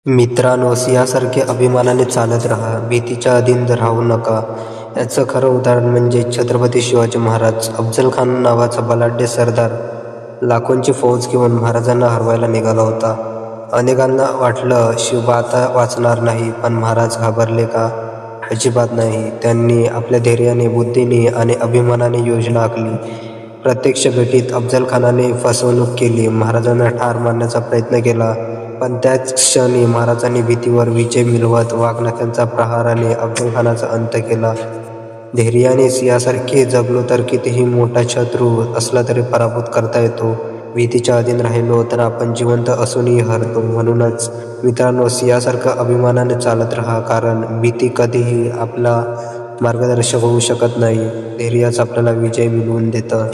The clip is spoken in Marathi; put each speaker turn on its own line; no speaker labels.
मित्रांनो, सिंहासारखे अभिमानाने चालत राहा, भीतीच्या अधीन राहू नका. याचं खरं उदाहरण म्हणजे छत्रपती शिवाजी महाराज. अफजल खान नावाचा बलाढ्य सरदार लाखोंची फौज घेऊन महाराजांना हरवायला निघाला होता. अनेकांना वाटलं शिवबा आता वाचणार नाही, पण महाराज घाबरले का? अजिबात नाही. त्यांनी आपल्या धैर्याने, बुद्धीने आणि अभिमानाने योजना आखली. प्रत्यक्ष भेटीत अफजल खानाने फसवणूक केली, महाराजांना ठार मारण्याचा प्रयत्न केला. पण त्याच क्षणी महाराजांनी भीतीवर विजय मिळवत वाघनखांच्या प्रहाराने अफजलखानाचा अंत केला. धैर्याने सिंहासारखे जगलो तर कितीही मोठा शत्रू असला तरी पराभूत करता येतो. भीतीच्या अधीन राहिलो तर आपण जिवंत असूनही हरतो. म्हणूनच मित्रांनो, सिंहासारखं अभिमानाने चालत राहा, कारण भीती कधीही आपला मार्गदर्शक होऊ शकत नाही. धैर्यच आपल्याला विजय मिळवून देतं.